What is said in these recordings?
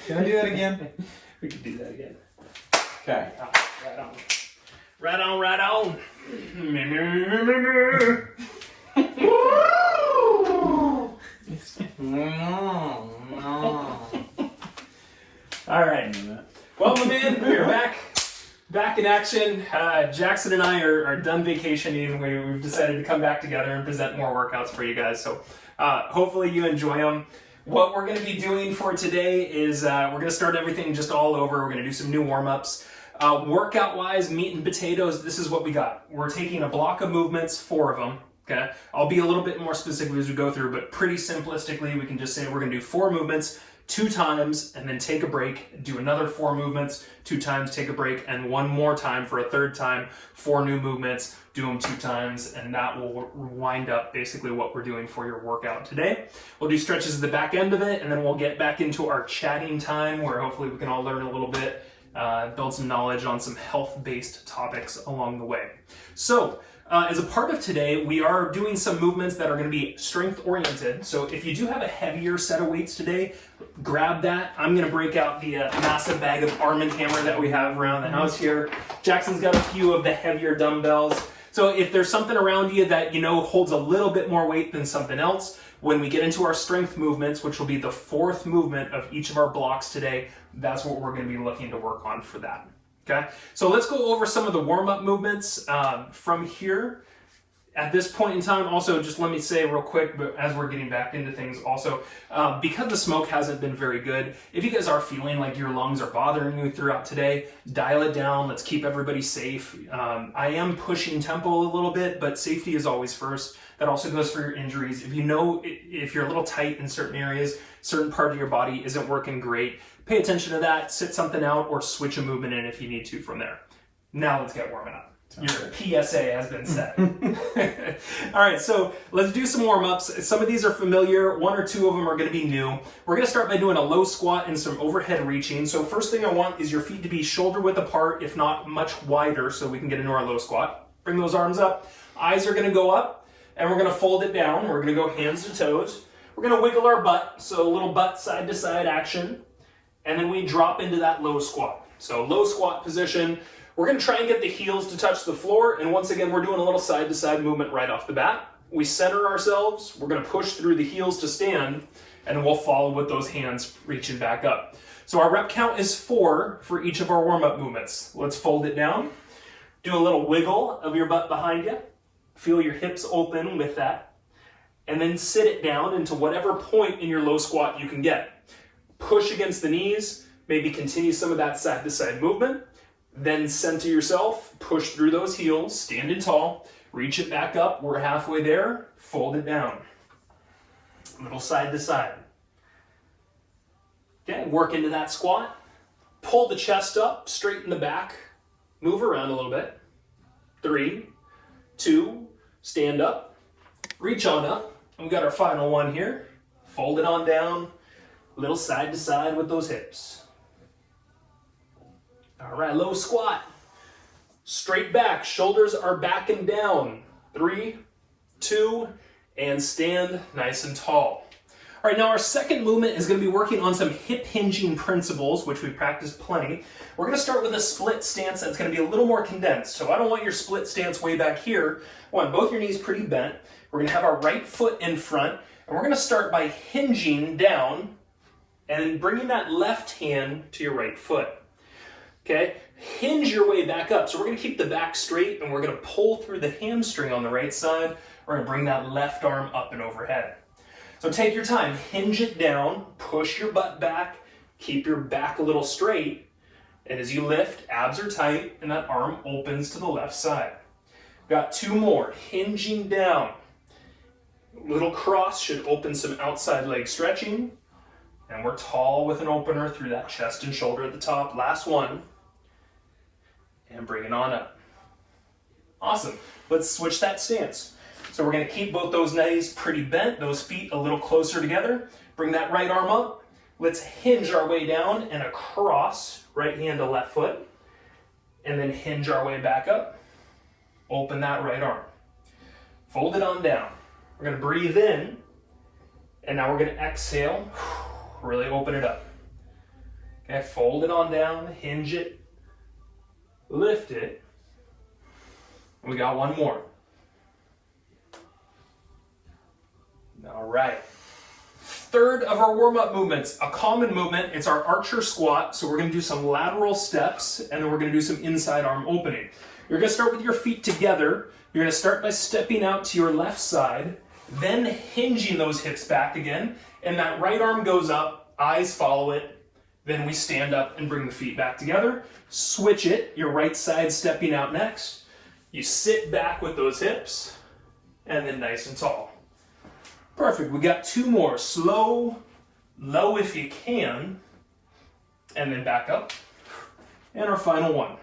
Can I do that again? We could do that again. Okay. Right on. Right on, right on. All right. Well, my man, we're back in action. Jackson and I are done vacationing. We've decided to come back together and present more workouts for you guys. So hopefully you enjoy them. What we're going to be doing for today is we're going to start everything just all over. We're going to do some new warm-ups. Workout-wise, meat and potatoes, this is what we got. We're taking a block of movements, 4 of them. Okay, I'll be a little bit more specific as we go through, but pretty simplistically, we can just say we're going to do 4 movements 2 times and then take a break, do another 4 movements 2 times, take a break, and 1 more time for a 3rd time, 4 new movements, do them 2 times, and that will wind up basically what we're doing for your workout today. We'll do stretches at the back end of it, and then we'll get back into our chatting time where hopefully we can all learn a little bit, build some knowledge on some health-based topics along the way. So, as a part of today, we are doing some movements that are going to be strength-oriented. So if you do have a heavier set of weights today, grab that. I'm going to break out the massive bag of Arm & Hammer that we have around the house here. Jackson's got a few of the heavier dumbbells. So if there's something around you that you know holds a little bit more weight than something else, when we get into our strength movements, which will be the 4th movement of each of our blocks today, that's what we're going to be looking to work on for that. Okay, so let's go over some of the warm-up movements from here. At this point in time, also, just let me say real quick, but as we're getting back into things also, because the smoke hasn't been very good, if you guys are feeling like your lungs are bothering you throughout today, dial it down. Let's keep everybody safe. I am pushing tempo a little bit, but safety is always first. That also goes for your injuries. If you know, if you're a little tight in certain areas, certain part of your body isn't working great, pay attention to that, sit something out, or switch a movement in if you need to from there. Now let's get warming up. Your PSA has been set. All right, so let's do some warm-ups. Some of these are familiar. 1 or 2 of them are going to be new. We're going to start by doing a low squat and some overhead reaching. So first thing I want is your feet to be shoulder width apart, if not much wider, so we can get into our low squat. Bring those arms up. Eyes are going to go up, and we're going to fold it down. We're going to go hands to toes. We're going to wiggle our butt, so a little butt side-to-side action. And then we drop into that low squat. So low squat position. We're going to try and get the heels to touch the floor, and once again, we're doing a little side-to-side movement right off the bat. We center ourselves, we're going to push through the heels to stand, and we'll follow with those hands reaching back up. So our rep count is 4 for each of our warm-up movements. Let's fold it down. Do a little wiggle of your butt behind you. Feel your hips open with that. And then sit it down into whatever point in your low squat you can get. Push against the knees, maybe continue some of that side-to-side movement. Then center yourself, push through those heels, standing tall, reach it back up, we're halfway there, fold it down. A little side to side. Okay, work into that squat. Pull the chest up, straighten the back, move around a little bit. 3, 2, stand up, reach on up. And we got our final one here. Fold it on down, a little side to side with those hips. All right, low squat. Straight back, shoulders are back and down. 3, 2, and stand nice and tall. All right, now our second movement is going to be working on some hip hinging principles, which we practiced plenty. We're going to start with a split stance that's going to be a little more condensed. So I don't want your split stance way back here. I want both your knees pretty bent. We're going to have our right foot in front, and we're going to start by hinging down and bringing that left hand to your right foot. Okay, hinge your way back up. So we're going to keep the back straight, and we're going to pull through the hamstring on the right side. We're going to bring that left arm up and overhead. So take your time, hinge it down, push your butt back, keep your back a little straight, and as you lift, abs are tight, and that arm opens to the left side. Got 2 more, hinging down. Little cross should open some outside leg stretching, and we're tall with an opener through that chest and shoulder at the top. Last one. And bring it on up. Awesome. Let's switch that stance. So we're going to keep both those knees pretty bent, those feet a little closer together. Bring that right arm up. Let's hinge our way down and across, right hand to left foot. And then hinge our way back up. Open that right arm. Fold it on down. We're going to breathe in. And now we're going to exhale. Really open it up. Okay, fold it on down, hinge it, lift it. We got one more. All right. Third of our warm-up movements, a common movement. It's our archer squat. So we're going to do some lateral steps, and then we're going to do some inside arm opening. You're going to start with your feet together. You're going to start by stepping out to your left side, then hinging those hips back again, and that right arm goes up, eyes follow it. Then we stand up and bring the feet back together. Switch it, your right side stepping out next. You sit back with those hips, and then nice and tall. Perfect, we got two more. Slow, low if you can, and then back up. And our final one.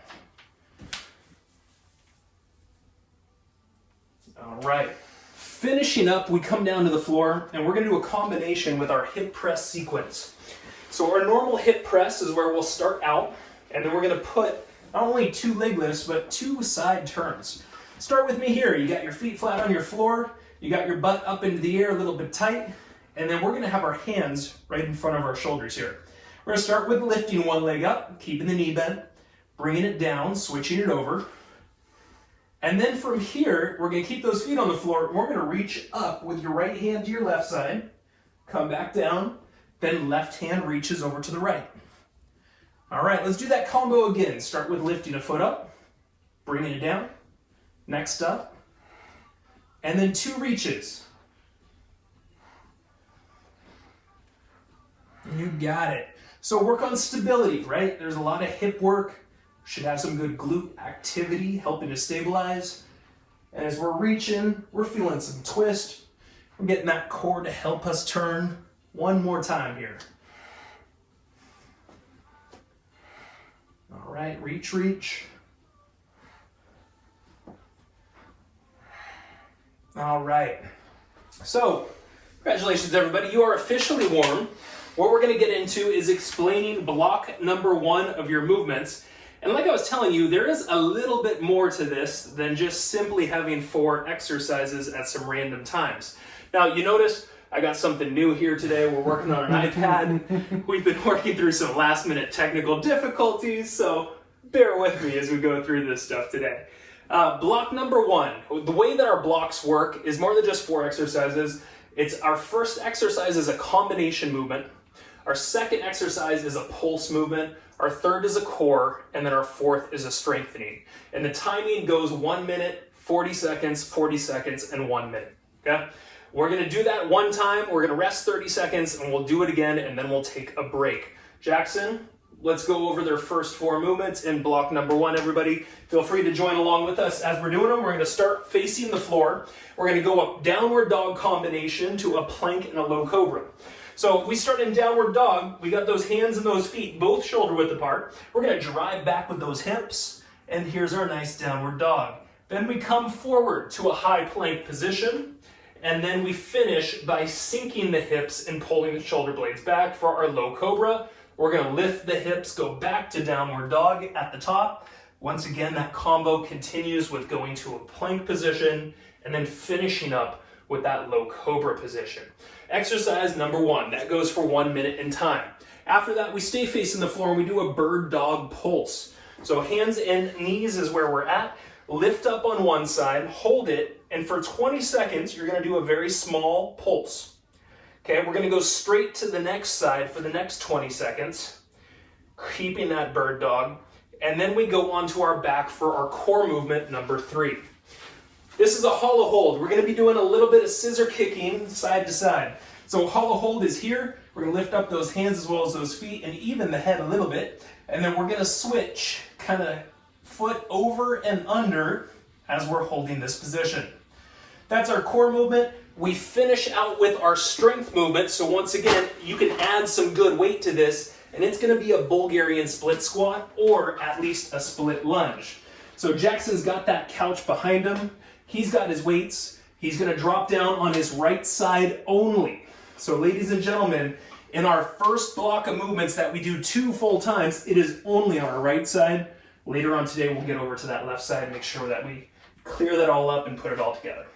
All right, finishing up, we come down to the floor, and we're gonna do a combination with our hip press sequence. So our normal hip press is where we'll start out, and then we're gonna put not only 2 leg lifts, but 2 side turns. Start with me here. You got your feet flat on your floor, you got your butt up into the air a little bit tight, and then we're gonna have our hands right in front of our shoulders here. We're gonna start with lifting one leg up, keeping the knee bent, bringing it down, switching it over. And then from here, we're gonna keep those feet on the floor, and we're gonna reach up with your right hand to your left side, come back down, then left hand reaches over to the right. All right, let's do that combo again. Start with lifting a foot up, bringing it down, next up, and then 2 reaches. You got it. So work on stability, right? There's a lot of hip work. Should have some good glute activity helping to stabilize. And as we're reaching, we're feeling some twist. We're getting that core to help us turn. One more time here. All right, reach, reach. All right. So, congratulations everybody. You are officially warm. What we're going to get into is explaining block number 1 of your movements. And like I was telling you, there is a little bit more to this than just simply having 4 exercises at some random times. Now, you notice I got something new here today. We're working on an iPad. We've been working through some last-minute technical difficulties, so bear with me as we go through this stuff today. Block number 1. The way that our blocks work is more than just 4 exercises. It's our first exercise is a combination movement. Our second exercise is a pulse movement. Our third is a core, and then our fourth is a strengthening. And the timing goes 1 minute, 40 seconds, and 1 minute, okay? We're gonna do that one time, we're gonna rest 30 seconds, and we'll do it again, and then we'll take a break. Jackson, let's go over their first 4 movements in block number 1, everybody. Feel free to join along with us as we're doing them. We're gonna start facing the floor. We're gonna go up downward dog combination to a plank and a low cobra. So we start in downward dog, we got those hands and those feet both shoulder width apart. We're gonna drive back with those hips, and here's our nice downward dog. Then we come forward to a high plank position, and then we finish by sinking the hips and pulling the shoulder blades back for our low cobra. We're gonna lift the hips, go back to downward dog at the top. Once again, that combo continues with going to a plank position, and then finishing up with that low cobra position. Exercise number 1, that goes for 1 minute in time. After that, we stay facing the floor and we do a Birddog Pulse. So hands and knees is where we're at. Lift up on one side, hold it, and for 20 seconds, you're gonna do a very small pulse. Okay, we're gonna go straight to the next side for the next 20 seconds, keeping that bird dog, and then we go onto our back for our core movement number 3. This is a hollow hold. We're gonna be doing a little bit of scissor kicking side to side. So hollow hold is here. We're gonna lift up those hands as well as those feet and even the head a little bit. And then we're gonna switch kind of foot over and under as we're holding this position. That's our core movement. We finish out with our strength movement. So once again, you can add some good weight to this, and it's gonna be a Bulgarian split squat or at least a split lunge. So Jackson's got that couch behind him. He's got his weights. He's gonna drop down on his right side only. So ladies and gentlemen, in our first block of movements that we do 2 full times, it is only on our right side. Later on today, we'll get over to that left side and make sure that we clear that all up and put it all together.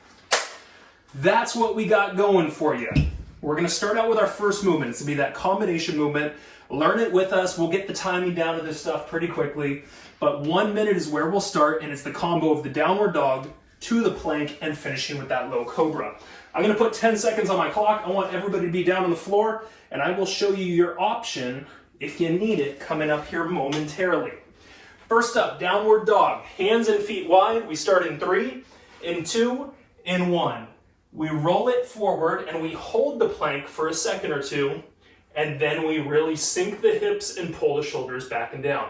That's what we got going for you. We're gonna start out with our first movement. It's gonna be that combination movement Learn it with us. We'll get the timing down to this stuff pretty quickly. But 1 minute is where we'll start, and it's the combo of the downward dog to the plank and finishing with that low cobra. I'm gonna put 10 seconds on my clock. I want everybody to be down on the floor, and I will show you your option if you need it coming up here momentarily. First up, downward dog. Hands and feet wide. We start in 3, in 2, in 1. We roll it forward and we hold the plank for a second or two, and then we really sink the hips and pull the shoulders back and down.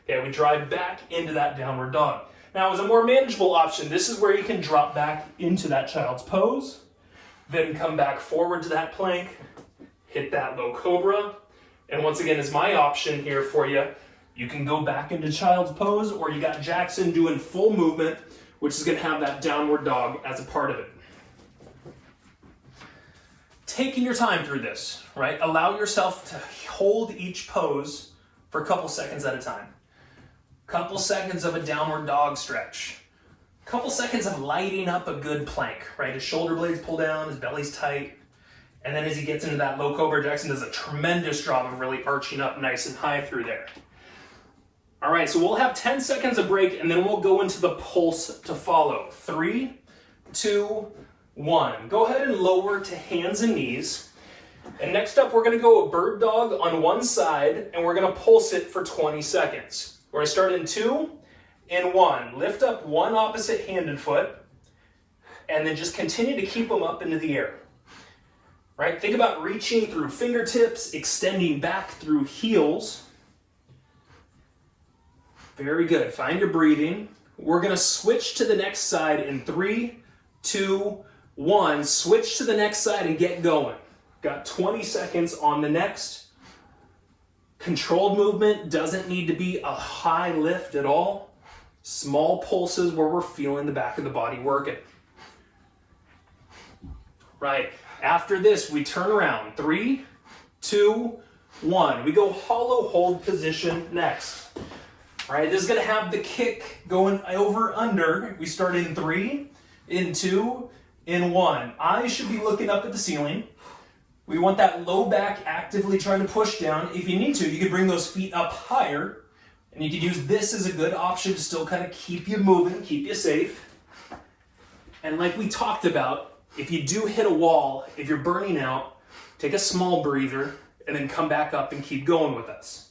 Okay, we drive back into that downward dog. Now, as a more manageable option, this is where you can drop back into that child's pose, then come back forward to that plank, hit that low cobra, and once again, as my option here for you, you can go back into child's pose, or you got Jackson doing full movement, which is gonna have that downward dog as a part of it. Taking your time through this, right? Allow yourself to hold each pose for a couple seconds at a time. Couple seconds of a downward dog stretch. Couple seconds of lighting up a good plank, right? His shoulder blades pull down, his belly's tight. And then as he gets into that low cobra, Jackson does a tremendous job of really arching up nice and high through there. All right, so we'll have 10 seconds of break, and then we'll go into the pulse to follow. 3, 2, 1. Go ahead and lower to hands and knees. And next up, we're gonna go a bird dog on one side, and we're gonna pulse it for 20 seconds. We're gonna start in 2, in 1. Lift up one opposite hand and foot, and then just continue to keep them up into the air. Right? Think about reaching through fingertips, extending back through heels. Very good. Find your breathing. We're gonna switch to the next side in 3, 2, 1. Switch to the next side and get going. Got 20 seconds on the next. Controlled movement, doesn't need to be a high lift at all. Small pulses where we're feeling the back of the body working. Right, after this, we turn around. 3, 2, 1. We go hollow hold position next. Right, this is gonna have the kick going over under. We start in 3, in 2, in 1. Eyes should be looking up at the ceiling. We want that low back actively trying to push down. If you need to, you could bring those feet up higher, and you could use this as a good option to still kind of keep you moving, keep you safe. And like we talked about, if you do hit a wall, if you're burning out, take a small breather and then come back up and keep going with us.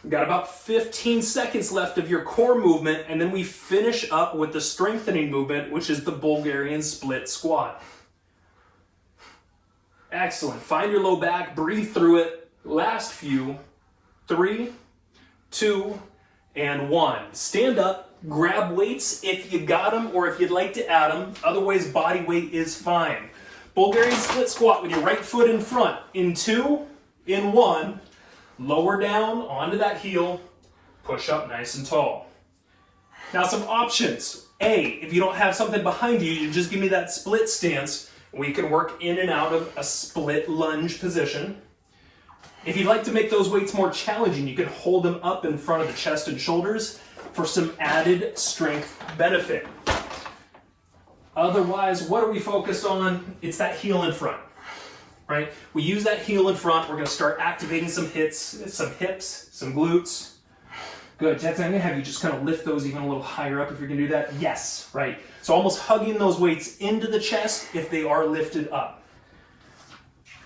We've got about 15 seconds left of your core movement, and then we finish up with the strengthening movement, which is the Bulgarian split squat. Excellent. Find your low back, breathe through it. Last few. 3, 2, and 1. Stand up, grab weights if you got them or if you'd like to add them. Otherwise, body weight is fine. Bulgarian split squat with your right foot in front. In 2, in 1. Lower down onto that heel. Push up nice and tall. Now some options. A, if you don't have something behind you, you just give me that split stance. We can work in and out of a split lunge position. If you'd like to make those weights more challenging, you can hold them up in front of the chest and shoulders for some added strength benefit. Otherwise, what are we focused on? It's that heel in front, right? We use that heel in front. We're gonna start activating some hips, some glutes. Good, Jackson, I'm gonna have you just kind of lift those even a little higher up if you're gonna do that. Yes, right. So almost hugging those weights into the chest if they are lifted up.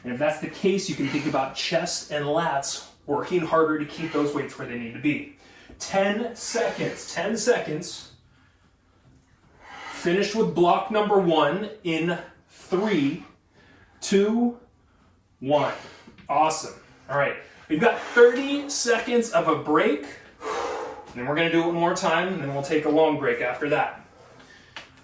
And if that's the case, you can think about chest and lats working harder to keep those weights where they need to be. 10 seconds, 10 seconds. Finish with block number 1 in 3, 2, 1. Awesome. All right, we've got 30 seconds of a break. And then we're gonna do it one more time, and then we'll take a long break after that.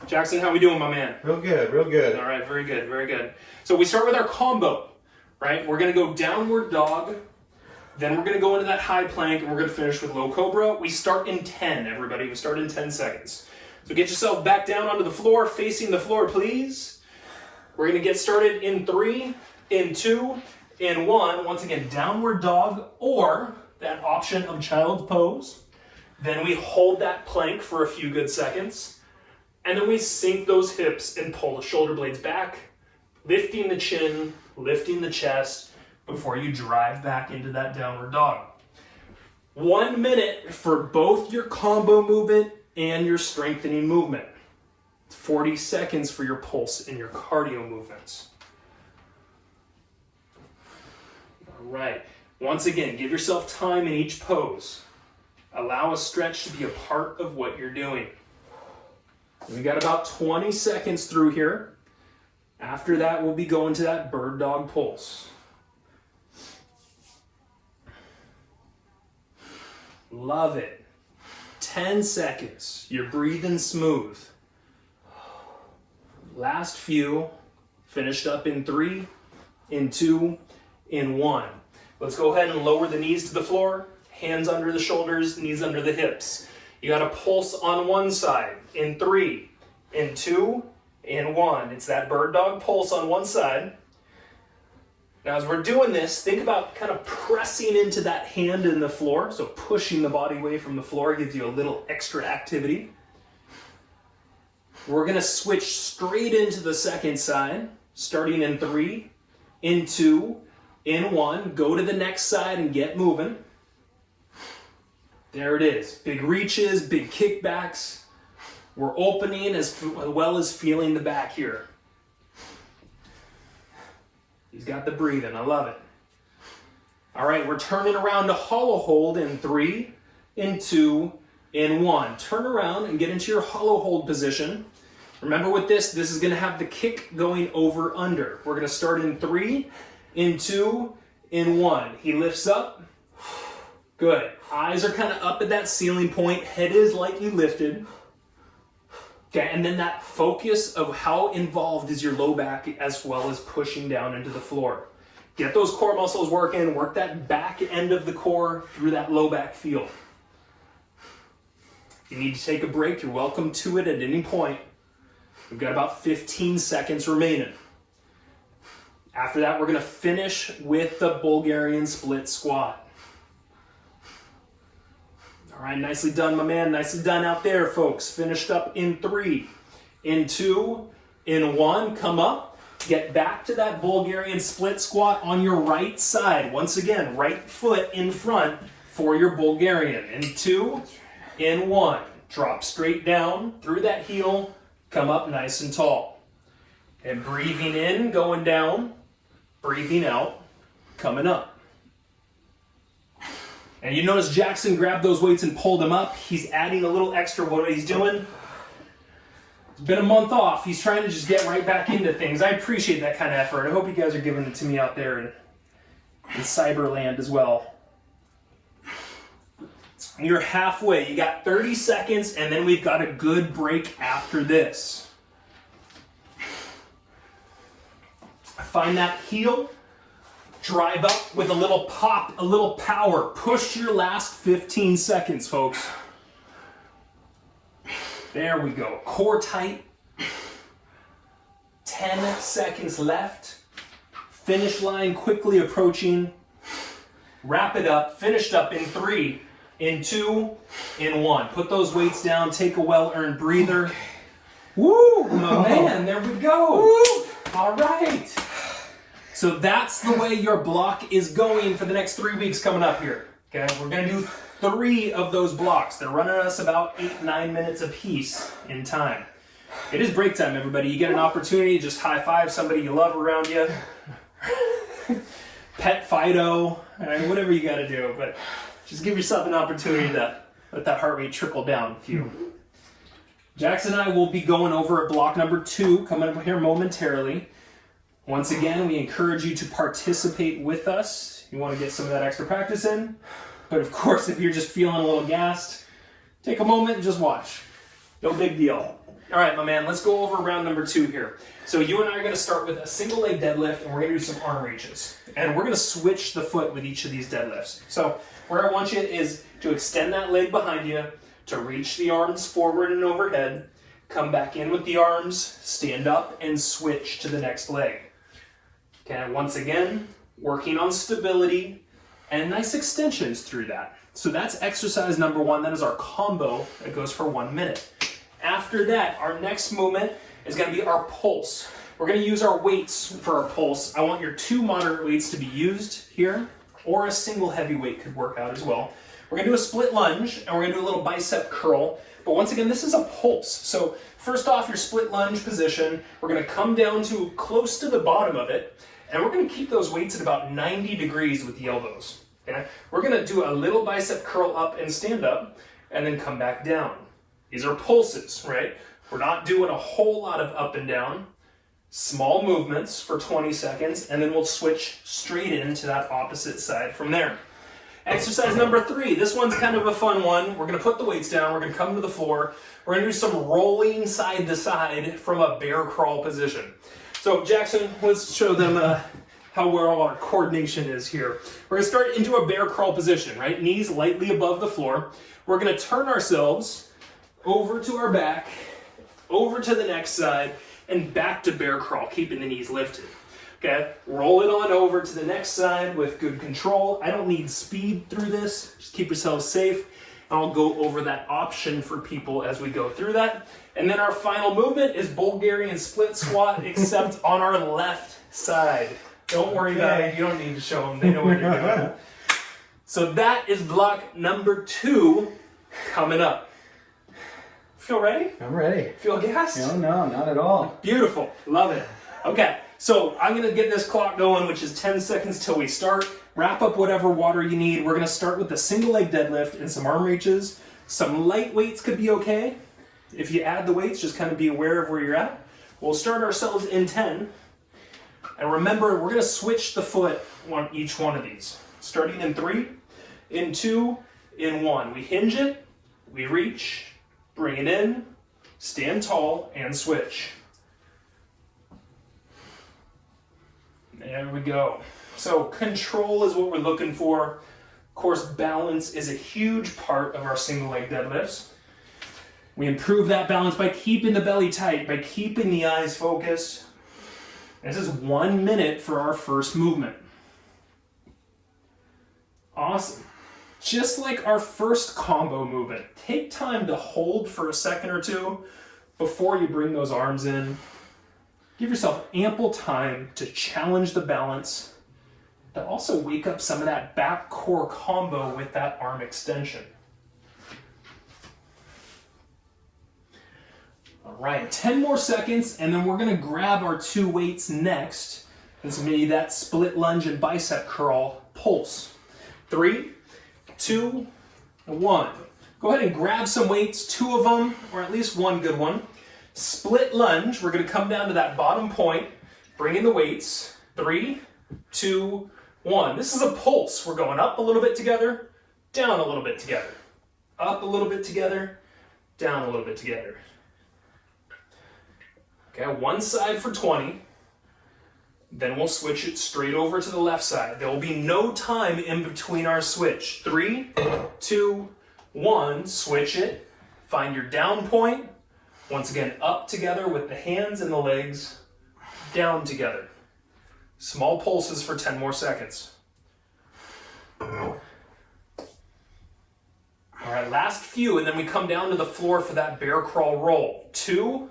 Jackson, how we doing, my man? Real good, real good. All right, very good, very good. So we start with our combo, right? We're gonna go downward dog, then we're gonna go into that high plank, and we're gonna finish with low cobra. We start in 10, everybody. We start in 10 seconds. So get yourself back down onto the floor, facing the floor, please. We're gonna get started in 3, in 2, in 1. Once again, downward dog, or that option of child's pose. Then we hold that plank for a few good seconds. And then we sink those hips and pull the shoulder blades back, lifting the chin, lifting the chest, before you drive back into that downward dog. 1 minute for both your combo movement and your strengthening movement. 40 seconds for your pulse and your cardio movements. All right. Once again, give yourself time in each pose. Allow a stretch to be a part of what you're doing. We got about 20 seconds through here. After that, we'll be going to that Birddog Pulse. Love it. 10 seconds. You're breathing smooth. Last few. Finished up in 3, in 2, in 1. Let's go ahead and lower the knees to the floor. Hands under the shoulders, knees under the hips. You got a pulse on one side. In 3, in 2, in 1. It's that Birddog Pulse on one side. Now as we're doing this, think about kind of pressing into that hand in the floor. So pushing the body away from the floor gives you a little extra activity. We're going to switch straight into the second side, starting in 3, in 2, in 1. Go to the next side and get moving. There it is. Big reaches, big kickbacks. We're opening as well as feeling the back here. He's got the breathing. I love it. All right, we're turning around to hollow hold in 3, in 2, in 1. Turn around and get into your hollow hold position. Remember with this is going to have the kick going over under. We're going to start in 3, in 2, in 1. He lifts up. Good. Eyes are kind of up at that ceiling point. Head is lightly lifted. Okay, and then that focus of how involved is your low back as well as pushing down into the floor. Get those core muscles working. Work that back end of the core through that low back feel. If you need to take a break, you're welcome to it at any point. We've got about 15 seconds remaining. After that, we're going to finish with the Bulgarian split squat. All right, nicely done, my man. Nicely done out there, folks. Finished up in 3, in 2, in 1. Come up. Get back to that Bulgarian split squat on your right side. Once again, right foot in front for your Bulgarian. In 2, in 1. Drop straight down through that heel. Come up nice and tall. And breathing in, going down. Breathing out, coming up. And you notice Jackson grabbed those weights and pulled them up. He's adding a little extra what he's doing. It's been a month off. He's trying to just get right back into things. I appreciate that kind of effort. I hope you guys are giving it to me out there in Cyberland as well. You're halfway. You got 30 seconds, and then we've got a good break after this. Find that heel. Drive up with a little pop, a little power. Push your last 15 seconds, folks. There we go. Core tight. 10 seconds left. Finish line quickly approaching. Wrap it up. Finished up in 3, in 2, in 1. Put those weights down. Take a well-earned breather. Woo! My man, there we go. Woo. All right. So that's the way your block is going for the next 3 weeks coming up here. Okay, we're gonna do 3 of those blocks. They're running us about 8-9 minutes a piece in time. It is break time, everybody. You get an opportunity, just high five somebody you love around you. Pet Fido, whatever you gotta do, but just give yourself an opportunity to let that heart rate trickle down a few. Jackson and I will be going over at block number 2 coming up here momentarily. Once again, we encourage you to participate with us. You want to get some of that extra practice in. But of course, if you're just feeling a little gassed, take a moment and just watch. No big deal. All right, my man, let's go over round number 2 here. So you and I are going to start with a single leg deadlift, and we're going to do some arm reaches. And we're going to switch the foot with each of these deadlifts. So where I want you is to extend that leg behind you, to reach the arms forward and overhead, come back in with the arms, stand up, and switch to the next leg. Okay, once again, working on stability and nice extensions through that. So that's exercise number 1. That is our combo that goes for 1 minute. After that, our next movement is going to be our pulse. We're going to use our weights for our pulse. I want your 2 moderate weights to be used here, or a single heavy weight could work out as well. We're going to do a split lunge, and we're going to do a little bicep curl. But once again, this is a pulse. So first off, your split lunge position, we're going to come down to close to the bottom of it, and we're going to keep those weights at about 90 degrees with the elbows. Okay? We're going to do a little bicep curl up and stand up, and then come back down. These are pulses, right? We're not doing a whole lot of up and down. Small movements for 20 seconds, and then we'll switch straight into that opposite side from there. Exercise number 3. This one's kind of a fun one. We're going to put the weights down. We're going to come to the floor. We're going to do some rolling side to side from a bear crawl position. So Jackson, let's show them how well our coordination is here. We're going to start into a bear crawl position, right? Knees lightly above the floor. We're going to turn ourselves over to our back, over to the next side, and back to bear crawl, keeping the knees lifted. Okay, roll it on over to the next side with good control. I don't need speed through this. Just keep yourselves safe. I'll go over that option for people as we go through that. And then our final movement is Bulgarian split squat, except on our left side. Don't worry about it. You don't need to show them. They know what you're doing. So that is block number 2 coming up. Feel ready? I'm ready. Feel gassed? No, not at all. Beautiful. Love it. Okay, so I'm going to get this clock going, which is 10 seconds till we start. Wrap up whatever water you need. We're going to start with the single leg deadlift and some arm reaches. Some light weights could be okay. If you add the weights, just kind of be aware of where you're at. We'll start ourselves in 10. And remember, we're going to switch the foot on each one of these. Starting in 3, in 2, in 1. We hinge it, we reach, bring it in, stand tall, and switch. There we go. So control is what we're looking for. Of course, balance is a huge part of our single leg deadlifts. We improve that balance by keeping the belly tight, by keeping the eyes focused. This is 1 minute for our first movement. Awesome. Just like our first combo movement, take time to hold for a second or two before you bring those arms in. Give yourself ample time to challenge the balance, to also wake up some of that back core combo with that arm extension. All right, 10 more seconds, and then we're going to grab our 2 weights next. This is going to be that split lunge and bicep curl pulse. 3, 2, 1. Go ahead and grab some weights, 2 of them, or at least 1 good one. Split lunge, we're going to come down to that bottom point, bring in the weights. 3, 2, 1. This is a pulse. We're going up a little bit together, down a little bit together. Up a little bit together, down a little bit together. Okay, one side for 20. Then we'll switch it straight over to the left side. There will be no time in between our switch. 3, 2, 1, switch it. Find your down point. Once again, up together with the hands and the legs, down together. Small pulses for 10 more seconds. All right, last few, and then we come down to the floor for that bear crawl roll. 2,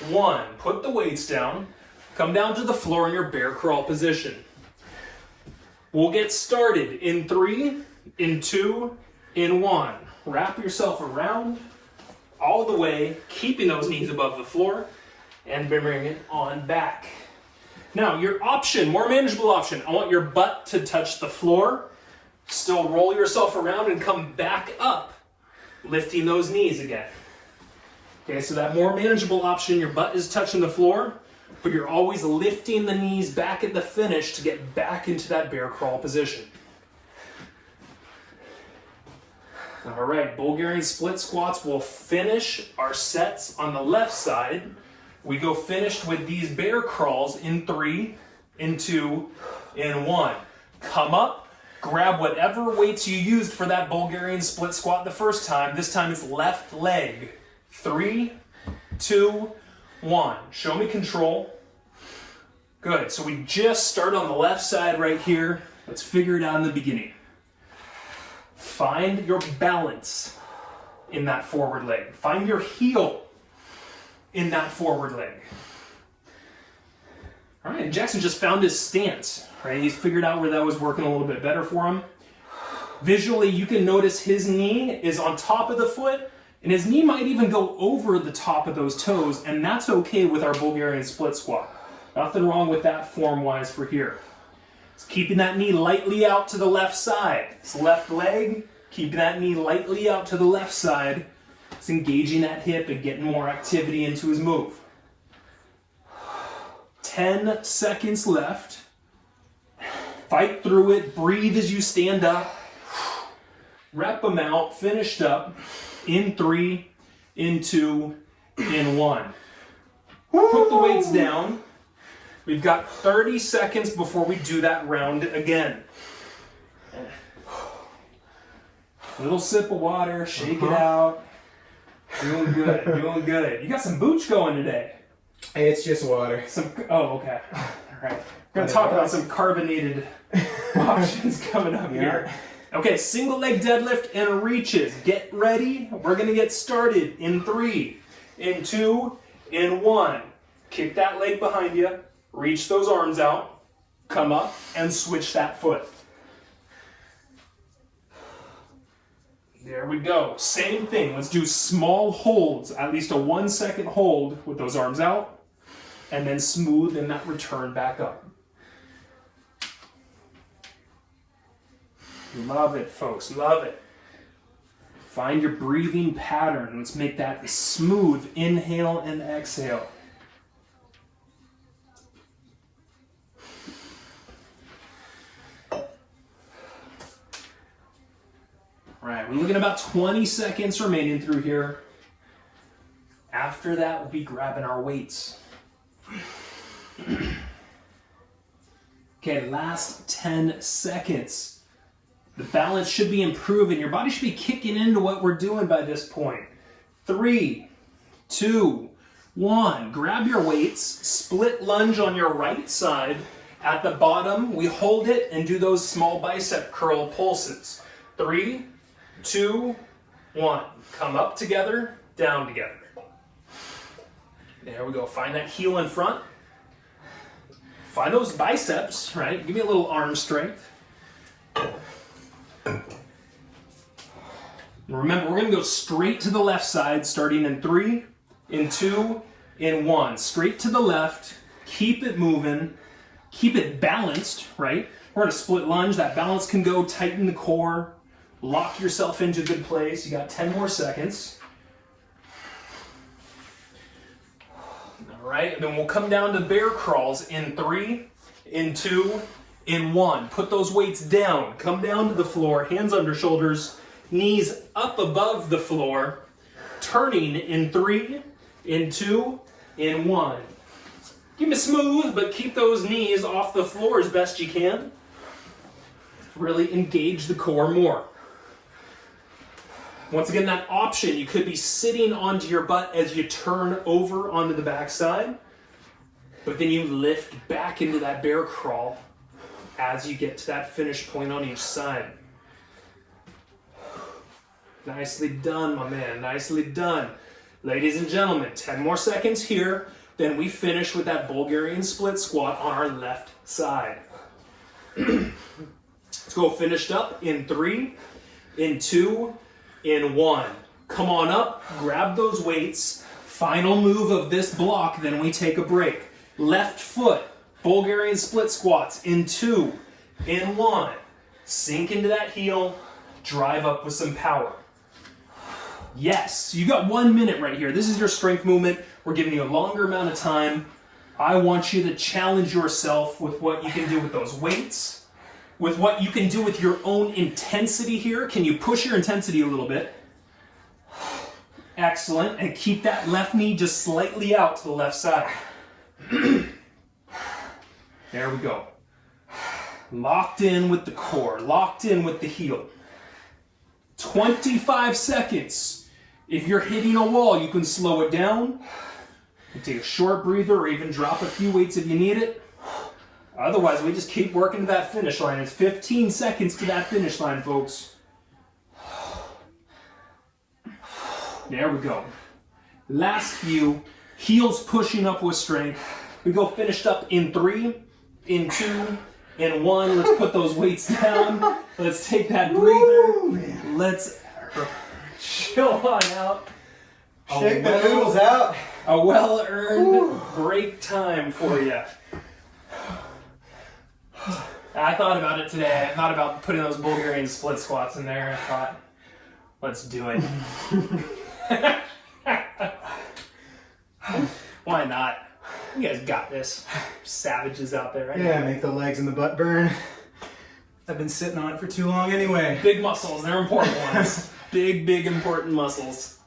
1, put the weights down. Come down to the floor in your bear crawl position. We'll get started in 3, in 2, in 1. Wrap yourself around all the way, keeping those knees above the floor, and bring it on back. Now, your option, more manageable option, I want your butt to touch the floor. Still roll yourself around and come back up, lifting those knees again. Okay, so that more manageable option, your butt is touching the floor, but you're always lifting the knees back at the finish to get back into that bear crawl position. All right, Bulgarian split squats will finish our sets on the left side. We go finished with these bear crawls in 3, in 2, in 1. Come up, grab whatever weights you used for that Bulgarian split squat the first time. This time it's left leg. 3, 2, 1. Show me control. Good, so we just start on the left side right here. Let's figure it out in the beginning. Find your balance in that forward leg. Find your heel in that forward leg. All right, Jackson just found his stance, right? He's figured out where that was working a little bit better for him. Visually, you can notice his knee is on top of the foot, and his knee might even go over the top of those toes, and that's okay with our Bulgarian split squat. Nothing wrong with that form-wise for here. It's keeping that knee lightly out to the left side. His left leg, keeping that knee lightly out to the left side. It's engaging that hip and getting more activity into his move. 10 seconds left. Fight through it. Breathe as you stand up. Rep them out. Finished up. In 3, in 2, in 1. Put the weights down. We've got 30 seconds before we do that round again. Little sip of water. Shake it out. Doing good. Doing good. You got some booch going today. Hey, it's just water. Oh, okay. All right. We're going to talk about some carbonated options coming up here. Okay, single leg deadlift and reaches. Get ready. We're going to get started in 3, in 2, in 1. Kick that leg behind you. Reach those arms out. Come up and switch that foot. There we go. Same thing. Let's do small holds, at least a 1 second hold with those arms out, and then smooth in that return back up. Love it, folks. Love it. Find your breathing pattern. Let's make that smooth. Inhale and exhale. All right, we're looking at about 20 seconds remaining through here. After that, we'll be grabbing our weights. Okay, last 10 seconds. The balance should be improving. Your body should be kicking into what we're doing by this point. 3, 2, 1. Grab your weights. Split lunge on your right side. At the bottom, we hold it and do those small bicep curl pulses. 3, 2, 1. Come up together, down together. There we go. Find that heel in front. Find those biceps, right? Give me a little arm strength. Remember, we're going to go straight to the left side, starting in 3, in 2, in 1. Straight to the left. Keep it moving. Keep it balanced, right? We're going to split lunge. That balance can go. Tighten the core. Lock yourself into a good place. You got 10 more seconds. All right, and then we'll come down to bear crawls in 3, in 2, in 1. Put those weights down. Come down to the floor, hands under shoulders, knees up above the floor, turning in 3, in 2, in 1. Keep it smooth, but keep those knees off the floor as best you can. Really engage the core more. Once again, that option, you could be sitting onto your butt as you turn over onto the backside, but then you lift back into that bear crawl as you get to that finish point on each side. Nicely done, my man. Nicely done. Ladies and gentlemen, 10 more seconds here. Then we finish with that Bulgarian split squat on our left side. Let's go finished up in 3, in 2, in 1. Come on up, grab those weights. Final move of this block, then we take a break. Left foot, Bulgarian split squats in 2, in 1. Sink into that heel, drive up with some power. Yes, you got 1 minute right here. This is your strength movement. We're giving you a longer amount of time. I want you to challenge yourself with what you can do with those weights, with what you can do with your own intensity here. Can you push your intensity a little bit? Excellent. And keep that left knee just slightly out to the left side. There we go. Locked in with the core, locked in with the heel. 25 seconds. If you're hitting a wall, you can slow it down. You can take a short breather or even drop a few weights if you need it. Otherwise, we just keep working to that finish line. It's 15 seconds to that finish line, folks. There we go. Last few. Heels pushing up with strength. We go finished up in 3, in 2, in 1. Let's put those weights down. Let's take that breather. Let's chill on out. Shake the noodles out. A well-earned break time for you. I thought about it today. I thought about putting those Bulgarian split squats in there. I thought, let's do it. Why not? You guys got this. Savages out there, right? Yeah, make the legs and the butt burn. I've been sitting on it for too long anyway. Big muscles, they're important ones. Big, important muscles.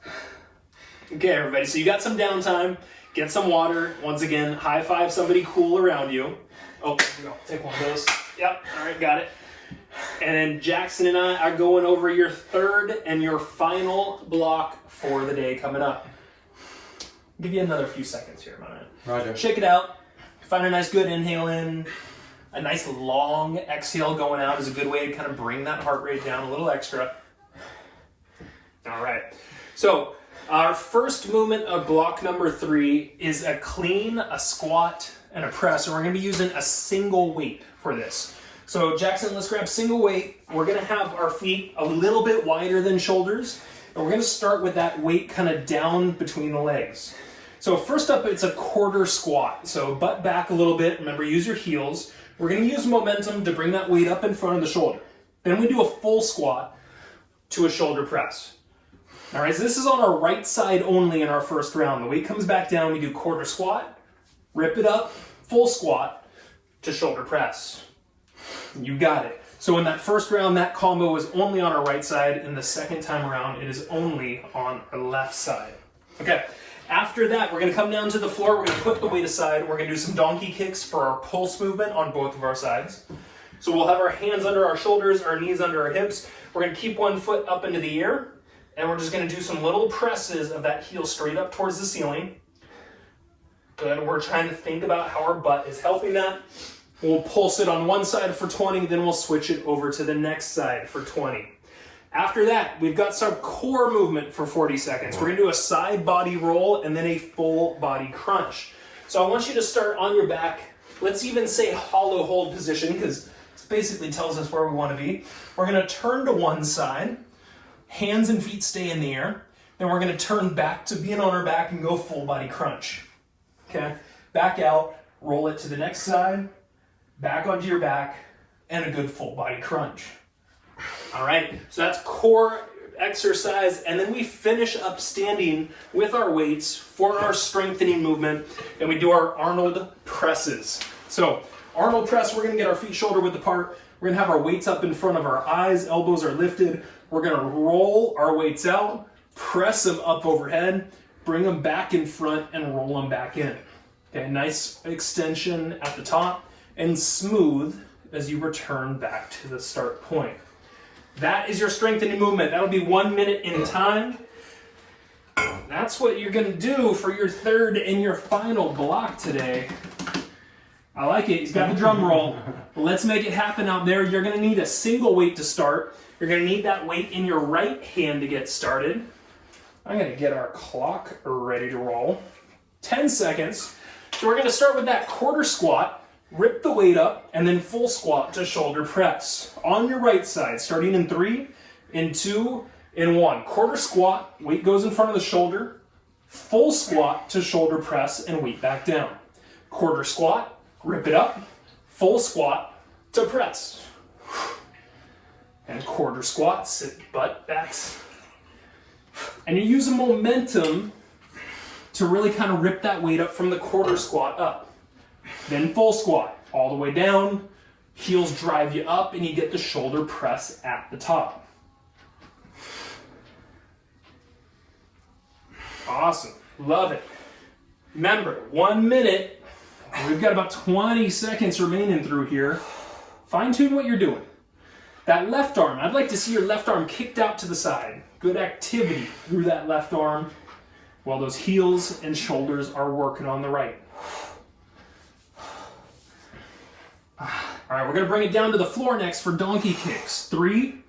Okay, everybody, so you got some downtime. Get some water. Once again, high five somebody cool around you. Oh, here we go. Take one of those. Yep, all right, got it. And then Jackson and I are going over your third and your final block for the day coming up. Give you another few seconds here, my man. Roger. Shake it out. Find a nice good inhale in. A nice long exhale going out is a good way to kind of bring that heart rate down a little extra. All right. So our first movement of block number 3 is a clean, a squat, and a press. And we're going to be using a single weight for this. So Jackson, let's grab single weight. We're going to have our feet a little bit wider than shoulders. And we're going to start with that weight kind of down between the legs. So first up, it's a quarter squat. So butt back a little bit. Remember, use your heels. We're going to use momentum to bring that weight up in front of the shoulder. Then we do a full squat to a shoulder press. All right, so this is on our right side only in our first round. The weight comes back down. We do quarter squat, rip it up, full squat to shoulder press. You got it. So in that first round, that combo was only on our right side. In the second time around, it is only on our left side. Okay. After that, we're going to come down to the floor. We're going to put the weight aside. We're going to do some donkey kicks for our pulse movement on both of our sides. So we'll have our hands under our shoulders, our knees under our hips. We're going to keep one foot up into the air. And we're just going to do some little presses of that heel straight up towards the ceiling. Good. We're trying to think about how our butt is helping that. We'll pulse it on one side for 20, then we'll switch it over to the next side for 20. After that, we've got some core movement for 40 seconds. We're going to do a side body roll and then a full body crunch. So I want you to start on your back. Let's even say hollow hold position because it basically tells us where we want to be. We're going to turn to one side. Hands and feet stay in the air. Then we're going to turn back to being on our back and go full body crunch. Okay? Back out, roll it to the next side, back onto your back, and a good full body crunch. All right, so that's core exercise, and then we finish up standing with our weights for our strengthening movement, and we do our Arnold presses. So Arnold press, we're gonna get our feet shoulder width apart. We're gonna have our weights up in front of our eyes, elbows are lifted. We're gonna roll our weights out, press them up overhead, bring them back in front, and roll them back in. Okay, nice extension at the top, and smooth as you return back to the start point. That is your strengthening movement. That'll be 1 minute in time. That's what you're going to do for your third and your final block today. I like it. He's got the drum roll. Let's make it happen out there. You're going to need a single weight to start. You're going to need that weight in your right hand to get started. I'm going to get our clock ready to roll. 10 seconds. So we're going to start with that quarter squat. Rip the weight up, and then full squat to shoulder press. On your right side, starting in 3, in 2, in 1. Quarter squat, weight goes in front of the shoulder. Full squat to shoulder press, and weight back down. Quarter squat, rip it up. Full squat to press. And quarter squat, sit butt backs. And you use a momentum to really kind of rip that weight up from the quarter squat up. Then full squat, all the way down, heels drive you up, and you get the shoulder press at the top. Awesome, love it. Remember, 1 minute, we've got about 20 seconds remaining through here. Fine tune what you're doing. That left arm, I'd like to see your left arm kicked out to the side. Good activity through that left arm, while those heels and shoulders are working on the right. All right, we're going to bring it down to the floor next for donkey kicks. 3,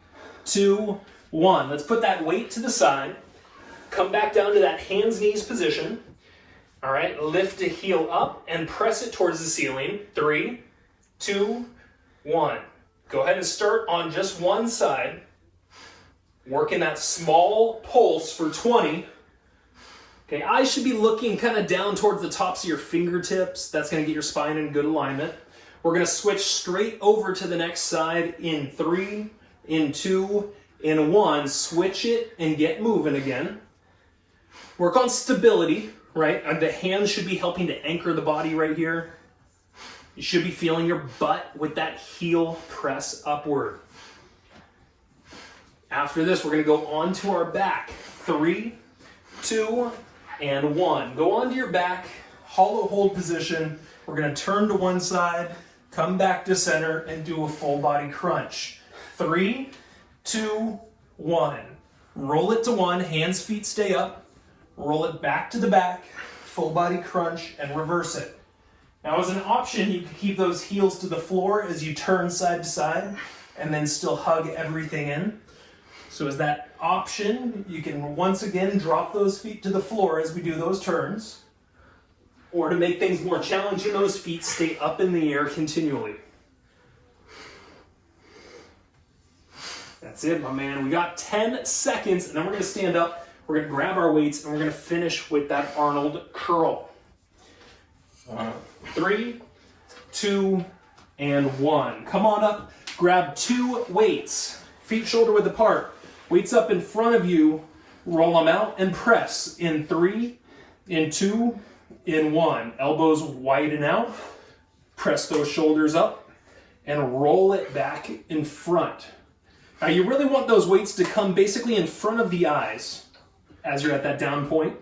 2, 1. Let's put that weight to the side. Come back down to that hands-knees position. All right, lift the heel up and press it towards the ceiling. 3, 2, 1. Go ahead and start on just one side. Working that small pulse for 20. Okay, eyes should be looking kind of down towards the tops of your fingertips. That's going to get your spine in good alignment. We're going to switch straight over to the next side in 3, in 2, in 1. Switch it and get moving again. Work on stability, right? The hands should be helping to anchor the body right here. You should be feeling your butt with that heel press upward. After this, we're going to go onto our back. 3, 2, and 1. Go onto your back, hollow hold position. We're going to turn to one side, come back to center, and do a full body crunch. 3, 2, 1. Roll it to 1, hands, feet stay up. Roll it back to the back, full body crunch, and reverse it. Now as an option, you can keep those heels to the floor as you turn side to side, and then still hug everything in. So as that option, you can once again drop those feet to the floor as we do those turns. Or to make things more challenging, those feet stay up in the air continually. That's it, my man. We got 10 seconds, and then we're going to stand up. We're going to grab our weights, and we're going to finish with that Arnold curl. 3, 2, and 1. Come on up. Grab 2 weights. Feet shoulder width apart. Weights up in front of you, roll them out and press in 3, in 2, in 1. Elbows widen out, press those shoulders up, and roll it back in front. Now you really want those weights to come basically in front of the eyes as you're at that down point.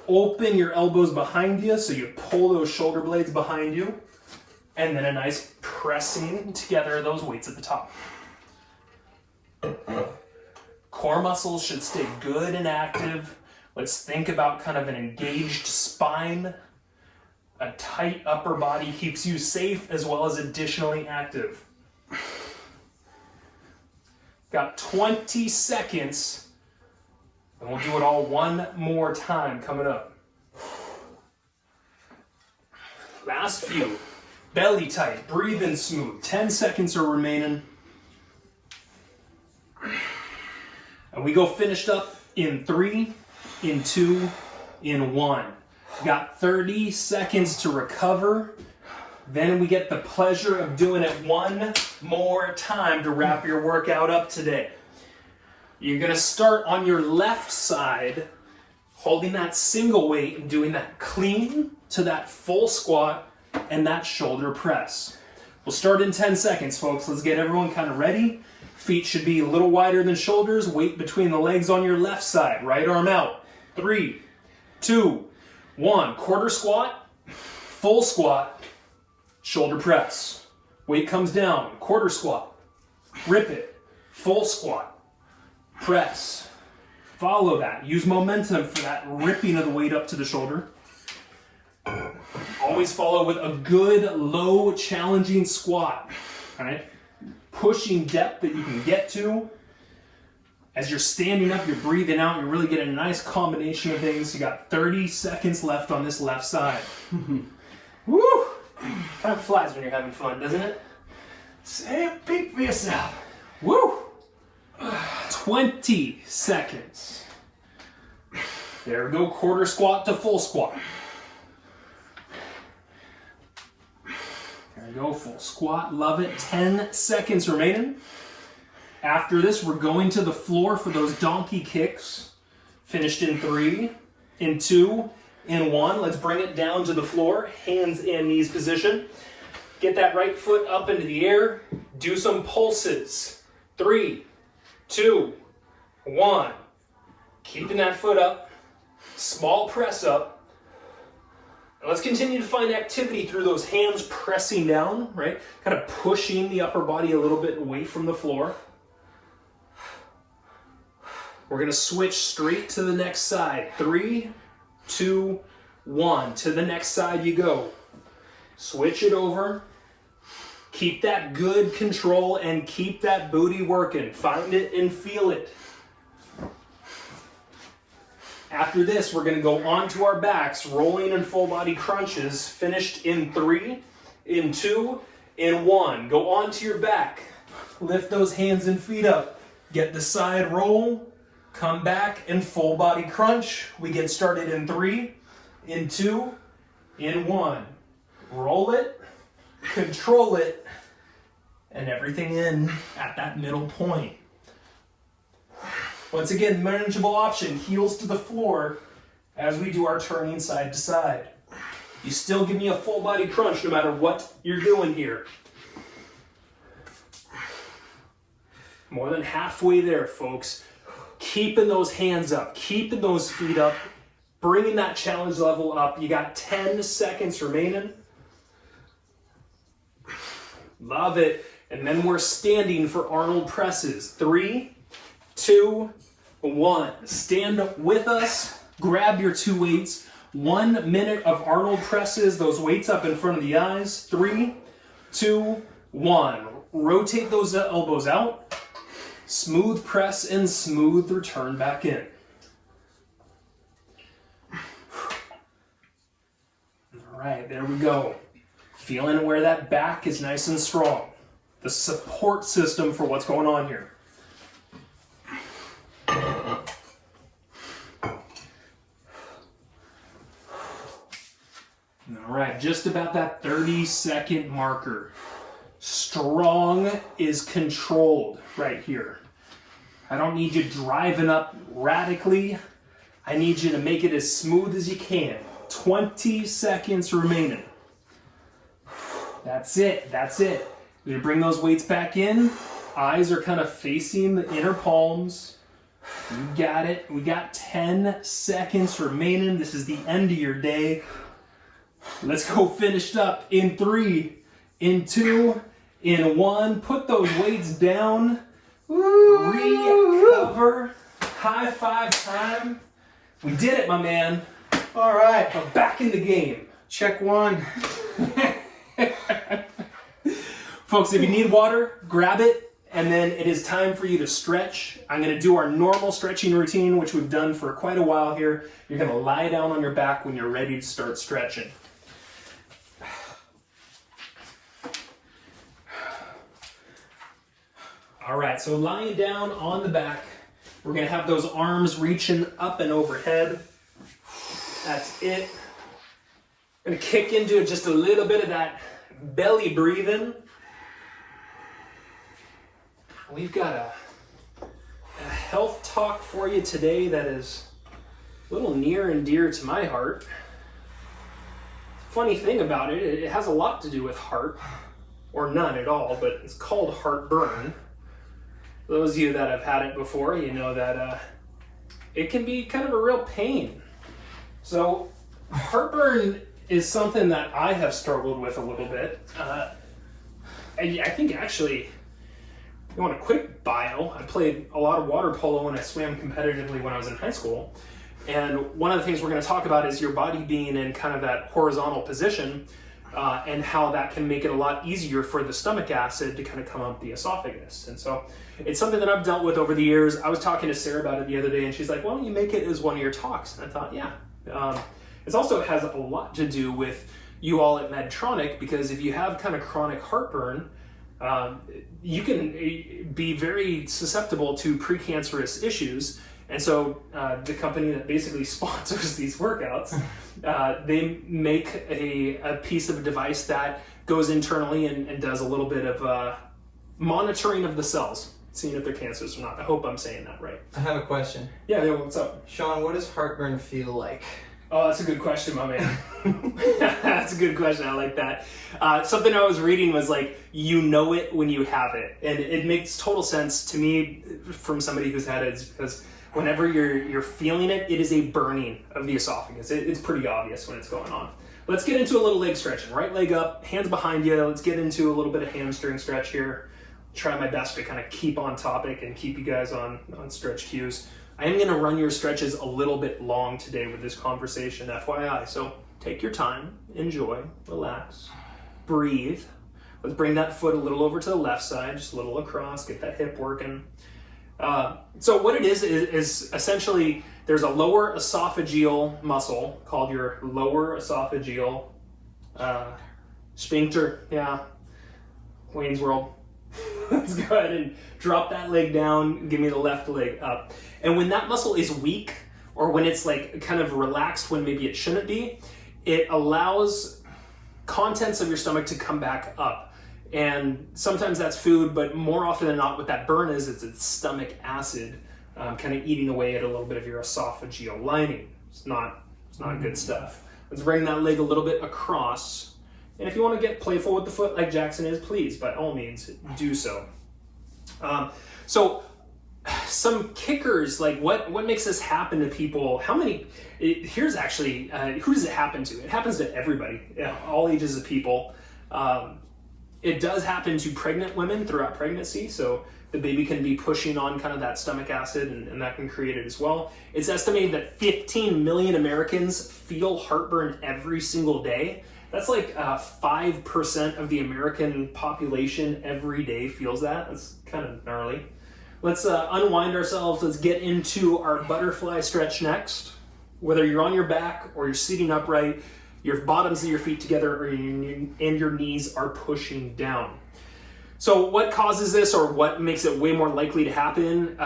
Open your elbows behind you so you pull those shoulder blades behind you, and then a nice pressing together of those weights at the top. Core muscles should stay good and active. Let's think about kind of an engaged spine. A tight upper body keeps you safe as well as additionally active. Got 20 seconds, and we'll do it all one more time coming up. Last few. Belly tight, breathing smooth. 10 seconds are remaining. And we go finished up in 3, in 2, in 1. We got 30 seconds to recover. Then we get the pleasure of doing it one more time to wrap your workout up today. You're going to start on your left side, holding that single weight and doing that clean to that full squat and that shoulder press. We'll start in 10 seconds, folks. Let's get everyone kind of ready. Feet should be a little wider than shoulders. Weight between the legs on your left side. Right arm out. 3, 2, 1. Quarter squat, full squat, shoulder press. Weight comes down. Quarter squat. Rip it. Full squat. Press. Follow that. Use momentum for that ripping of the weight up to the shoulder. Always follow with a good, low, challenging squat. All right? Pushing depth that you can get to. As you're standing up, you're breathing out, you're really getting a nice combination of things. You got 30 seconds left on this left side. Woo! Time flies when you're having fun, doesn't it? Say a peek for yourself. Woo! 20 seconds. There we go, quarter squat to full squat. There we go, full squat, love it. 10 seconds remaining. After this, we're going to the floor for those donkey kicks. Finished in 3, in 2, in 1. Let's bring it down to the floor, hands and knees position. Get that right foot up into the air. Do some pulses. 3, 2, 1. Keeping that foot up. Small press up. And let's continue to find activity through those hands pressing down, right? Kind of pushing the upper body a little bit away from the floor. We're going to switch straight to the next side. 3, 2, 1. To the next side you go. Switch it over. Keep that good control and keep that booty working. Find it and feel it. After this, we're gonna go onto our backs, rolling in full body crunches, finished in 3, in 2, in 1. Go onto your back, lift those hands and feet up, get the side roll, come back and full body crunch. We get started in 3, in 2, in 1. Roll it, control it, and everything in at that middle point. Once again, manageable option, heels to the floor as we do our turning side to side. You still give me a full body crunch no matter what you're doing here. More than halfway there, folks. Keeping those hands up, keeping those feet up, bringing that challenge level up. You got 10 seconds remaining. Love it. And then we're standing for Arnold Presses. 3, 2, 1. Stand with us. Grab your 2 weights. 1 minute of Arnold Presses. Those weights up in front of the eyes. 3, 2, 1. Rotate those elbows out. Smooth press and smooth return back in. All right, there we go. Feeling where that back is nice and strong. The support system for what's going on here. All right, just about that 30-second marker. Strong is controlled right here. I don't need you driving up radically. I need you to make it as smooth as you can. 20 seconds remaining. That's it, that's it. You bring those weights back in. Eyes are kind of facing the inner palms. You got it. We got 10 seconds remaining. This is the end of your day. Let's go finished up in 3, in 2, in 1. Put those weights down. Recover. High five time. We did it, my man. All right, We're back in the game. check 1. Folks, if you need water, grab it, and then it is time for you to stretch. I'm going to do our normal stretching routine, which we've done for quite a while here. You're going to lie down on your back when you're ready to start stretching. All right, so lying down on the back, we're going to have those arms reaching up and overhead. That's it. I'm going to kick into just a little bit of that belly breathing. We've got a health talk for you today that is a little near and dear to my heart. Funny thing about it, it has a lot to do with heart, or none at all, but it's called heartburn. For those of you that have had it before, you know that it can be kind of a real pain. So heartburn is something that I have struggled with a little bit. I think actually, you want a quick bio, I played a lot of water polo and I swam competitively when I was in high school. And one of the things we're going to talk about is your body being in kind of that horizontal position and how that can make it a lot easier for the stomach acid to kind of come up the esophagus. And so it's something that I've dealt with over the years. I was talking to Sarah about it the other day and she's like, why don't you make it as one of your talks? And I thought, yeah. It also has a lot to do with you all at Medtronic, because if you have kind of chronic heartburn, you can be very susceptible to precancerous issues. And so the company that basically sponsors these workouts, they make a piece of a device that goes internally and does a little bit of monitoring of the cells, seeing if they're cancers or not. I hope I'm saying that right. I have a question. Yeah, what's up? Sean, what does heartburn feel like? Oh, that's a good question, my man. That's a good question. I like that. Something I was reading was like, you know it when you have it. And it makes total sense to me from somebody who's had it, because whenever you're feeling it, it is a burning of the esophagus. It's pretty obvious when it's going on. Let's get into a little leg stretching. Right leg up, hands behind you. Let's get into a little bit of hamstring stretch here. Try my best to kind of keep on topic and keep you guys on stretch cues. I am going to run your stretches a little bit long today with this conversation, FYI. So take your time, enjoy, relax, breathe. Let's bring that foot a little over to the left side, just a little across, get that hip working. So what it is essentially there's a lower esophageal muscle called your lower esophageal sphincter. Yeah, Wayne's World. Let's go ahead and drop that leg down. Give me the left leg up. And when that muscle is weak, or when it's like kind of relaxed when maybe it shouldn't be, it allows contents of your stomach to come back up. And sometimes that's food, but more often than not, what that burn is, it's stomach acid kind of eating away at a little bit of your esophageal lining. It's not good stuff. Let's bring that leg a little bit across. And if you want to get playful with the foot like Jackson is, please, by all means, do so. So some kickers, like what makes this happen to people? Here's actually, who does it happen to? It happens to everybody, all ages of people. It does happen to pregnant women throughout pregnancy, so the baby can be pushing on kind of that stomach acid, and that can create it as well. It's estimated that 15 million Americans feel heartburn every single day. That's like 5% of the American population every day feels that. That's kind of gnarly. Let's unwind ourselves. Let's get into our butterfly stretch next. Whether you're on your back or you're sitting upright, your bottoms of your feet together and your knees are pushing down. So what causes this, or what makes it way more likely to happen?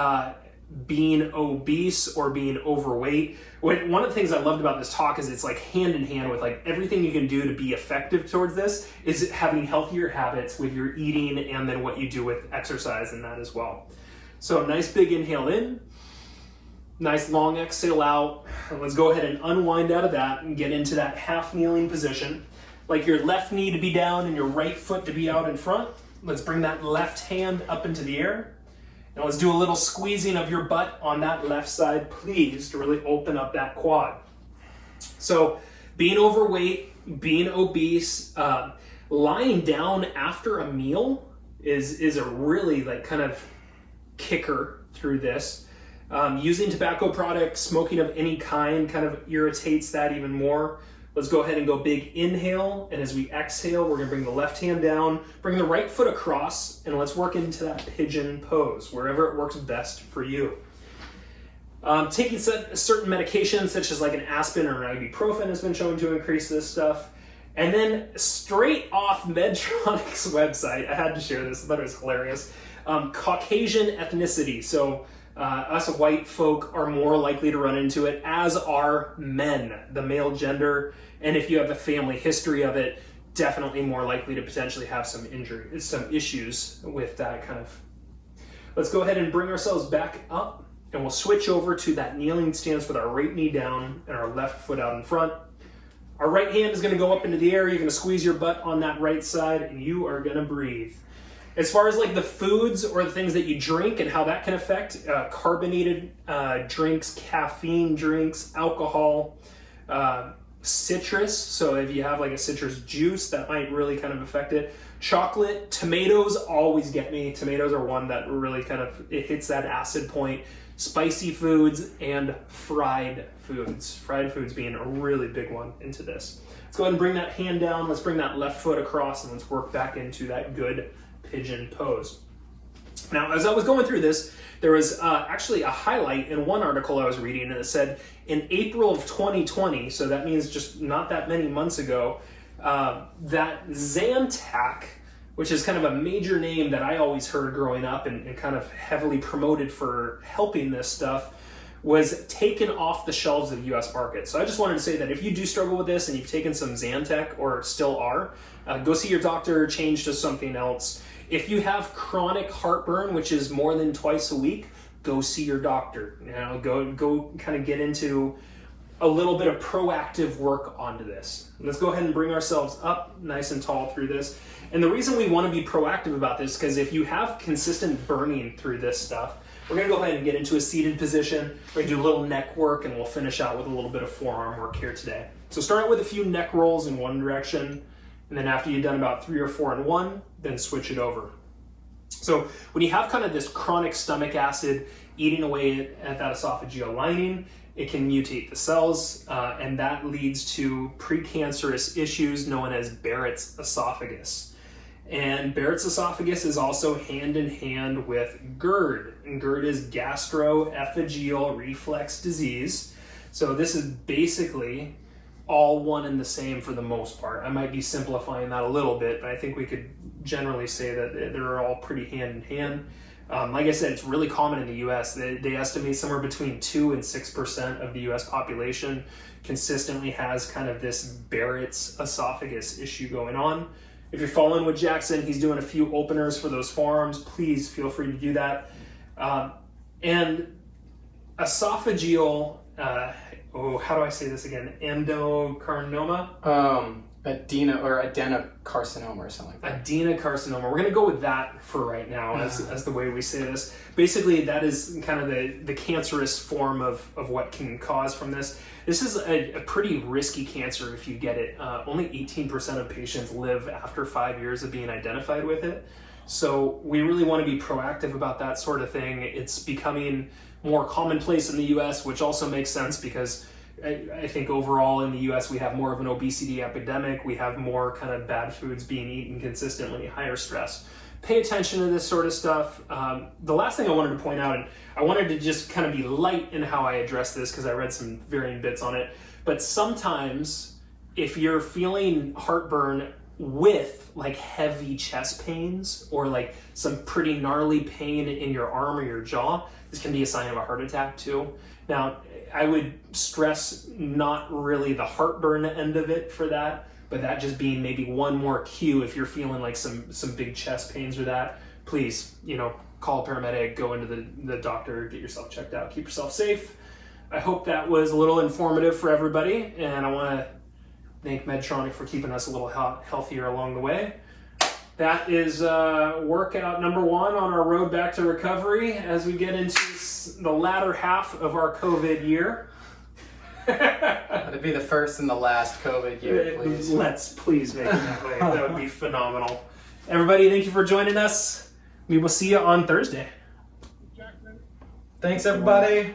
Being obese or being overweight. One of the things I loved about this talk is it's like hand in hand with like everything you can do to be effective towards this is having healthier habits with your eating and then what you do with exercise and that as well. So nice big inhale in, nice long exhale out. Let's go ahead and unwind out of that and get into that half kneeling position. Like your left knee to be down and your right foot to be out in front. Let's bring that left hand up into the air. Now let's do a little squeezing of your butt on that left side, please, to really open up that quad. So being overweight, being obese, lying down after a meal is a really like kind of kicker through this. Using tobacco products, smoking of any kind kind of irritates that even more. Let's go ahead and go big inhale, and as we exhale, we're gonna bring the left hand down, bring the right foot across, and let's work into that pigeon pose, wherever it works best for you. Taking certain medications, such as like an aspirin or an ibuprofen, has been shown to increase this stuff. And then straight off Medtronic's website, I had to share this, I thought it was hilarious, Caucasian ethnicity. So us white folk are more likely to run into it, as are men, the male gender. And if you have a family history of it, definitely more likely to potentially have some issues with that kind of. Let's go ahead and bring ourselves back up, and we'll switch over to that kneeling stance with our right knee down and our left foot out in front. Our right hand is gonna go up into the air. You're gonna squeeze your butt on that right side, and you are gonna breathe. As far as like the foods or the things that you drink and how that can affect carbonated drinks, caffeine drinks, alcohol, citrus. So if you have like a citrus juice, that might really kind of affect it. Chocolate, tomatoes always get me. Tomatoes are one that really kind of, it hits that acid point. Spicy foods and fried foods. Fried foods being a really big one into this. Let's go ahead and bring that hand down. Let's bring that left foot across, and let's work back into that good pigeon pose. Now, as I was going through this, there was actually a highlight in one article I was reading, and it said in April of 2020, so that means just not that many months ago, that Zantac, which is kind of a major name that I always heard growing up and kind of heavily promoted for helping this stuff, was taken off the shelves of the US market. So I just wanted to say that if you do struggle with this and you've taken some Zantac or still are, go see your doctor, change to something else. If you have chronic heartburn, which is more than twice a week, go see your doctor. You know, go kind of get into a little bit of proactive work onto this. Let's go ahead and bring ourselves up nice and tall through this. And the reason we want to be proactive about this, because if you have consistent burning through this stuff, we're going to go ahead and get into a seated position. We're going to do a little neck work, and we'll finish out with a little bit of forearm work here today. So start out with a few neck rolls in one direction, and then after you've done about 3 or 4 in one, then switch it over. So when you have kind of this chronic stomach acid eating away at that esophageal lining, it can mutate the cells, and that leads to precancerous issues known as Barrett's esophagus. And Barrett's esophagus is also hand in hand with GERD. And GERD is gastroesophageal reflux disease. So this is basically all one and the same for the most part. I might be simplifying that a little bit, but I think we could generally say that they're all pretty hand in hand. Like I said, it's really common in the US. They estimate somewhere between 2 and 6% of the US population consistently has kind of this Barrett's esophagus issue going on. If you're following with Jackson, he's doing a few openers for those forearms. Please feel free to do that. And esophageal, how do I say this again? Endocarcinoma? Adenocarcinoma or something like that. Adenocarcinoma. We're going to go with that for right now as the way we say this. Basically, that is kind of the cancerous form of what can cause from this. This is a pretty risky cancer if you get it. Only 18% of patients live after 5 years of being identified with it. So we really want to be proactive about that sort of thing. It's becoming more commonplace in the US, which also makes sense because I think overall in the US we have more of an obesity epidemic. We have more kind of bad foods being eaten consistently, higher stress. Pay attention to this sort of stuff. The last thing I wanted to point out, and I wanted to just kind of be light in how I address this because I read some varying bits on it, but sometimes if you're feeling heartburn with like heavy chest pains or like some pretty gnarly pain in your arm or your jaw, this can be a sign of a heart attack too. Now, I would stress not really the heartburn end of it for that, but that just being maybe one more cue if you're feeling like some big chest pains or that. Please, call a paramedic, go into the doctor, get yourself checked out, keep yourself safe. I hope that was a little informative for everybody, and I want to thank Medtronic for keeping us a little healthier along the way. That is workout number 1 on our road back to recovery as we get into the latter half of our COVID year. Let it be the first and the last COVID year, please. Let's please make it that way. That would be phenomenal. Everybody, thank you for joining us. We will see you on Thursday. Thanks, everybody.